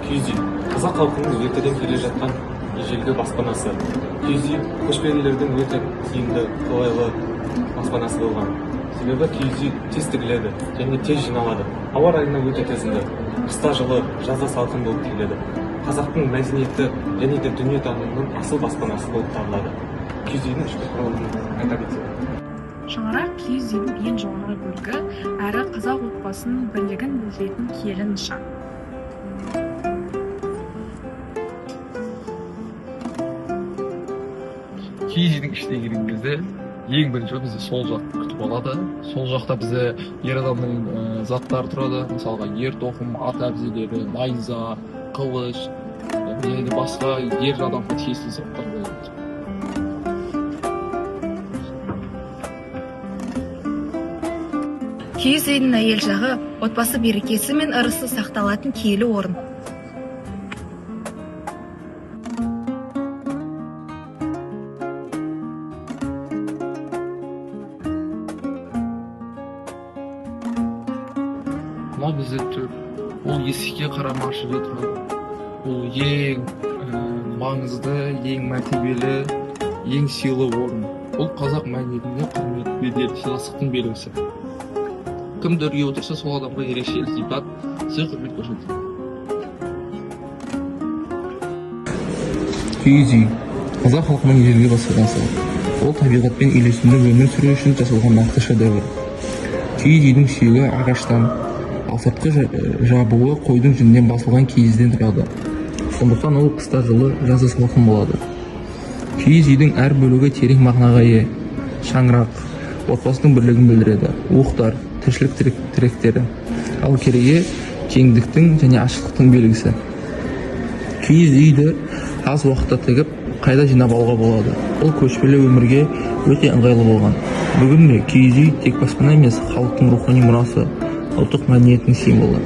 Киіз үй қазақ халқының ертеден келе жатқан ежелгі баспанасы. Киіз үй көшпелілердің өте тиімді, қолайлы баспанасы болған. Себебі киіз үй тез тігіледі және тез жиналады. Ауа райына өте төзімді. Қыста жылы, жазда салқын болып келеді. Қазақтың мәдениеті және де дүниетанымының асыл баспанасы болып табылады. Киіз үйдің ішкі құрылымын айта кетсек. Шаңырақ киіз үйдің ең жоғарғы бөлігі әрі қазақ отбасының бірлігін білдіретін киелі нышан. Киіз үйдің ішіне келген кезде ең бірінші бізді сол жақ күтіп алады. Сол жақта бізде ер адамның заттары тұрады. Мысалға ер тоқым, ат әбзелері, найза, қылыш және де басқа ер адамға тиесілі заттар болады. Киіз үйдің әйел жағы отбасы берекесі мен ырысы сақталатын киелі орын. Мынау бізде тұр. Ол есікке қарама ашық тұрады. Ол ең маңызды, ең мәртебелі, ең сыйлы орын. Ол қазақ мәдениетінде құрмет, бедел, сыйластықтың белгісі. Кім төрге отырса, сол адамға ерекше ілтипат, сый-құрмет көрсетеді. Киіз үй қазақ халқының ежелгі баспанасы. Ол табиғатпен үйлесімді өмір сүру үшін жасалған нақты шедевр. Киіз үйдің сүйегі ағаштан, ал сыртқы жабуы қойдың жүнінен басылған киізден тұрады. Сондықтан ол қыста жылы, жазда салқын болады. Киіз үйдің әр бөлігі терең мағынаға ие. Шаңырақ отбасының бірлігін білдіреді. Уықтар тіршілік тіректері. Ал кереге кеңдіктің және ашықтықтың белгісі. Киіз үйді аз уақытта тігіп, қайда жинап алуға болады. Ол көшпелі өмірге өте ыңғайлы болған. Бүгінде киіз үй тек баспана емес, халықтың рухани мұрасы, ұлттық мәдениетінің символы.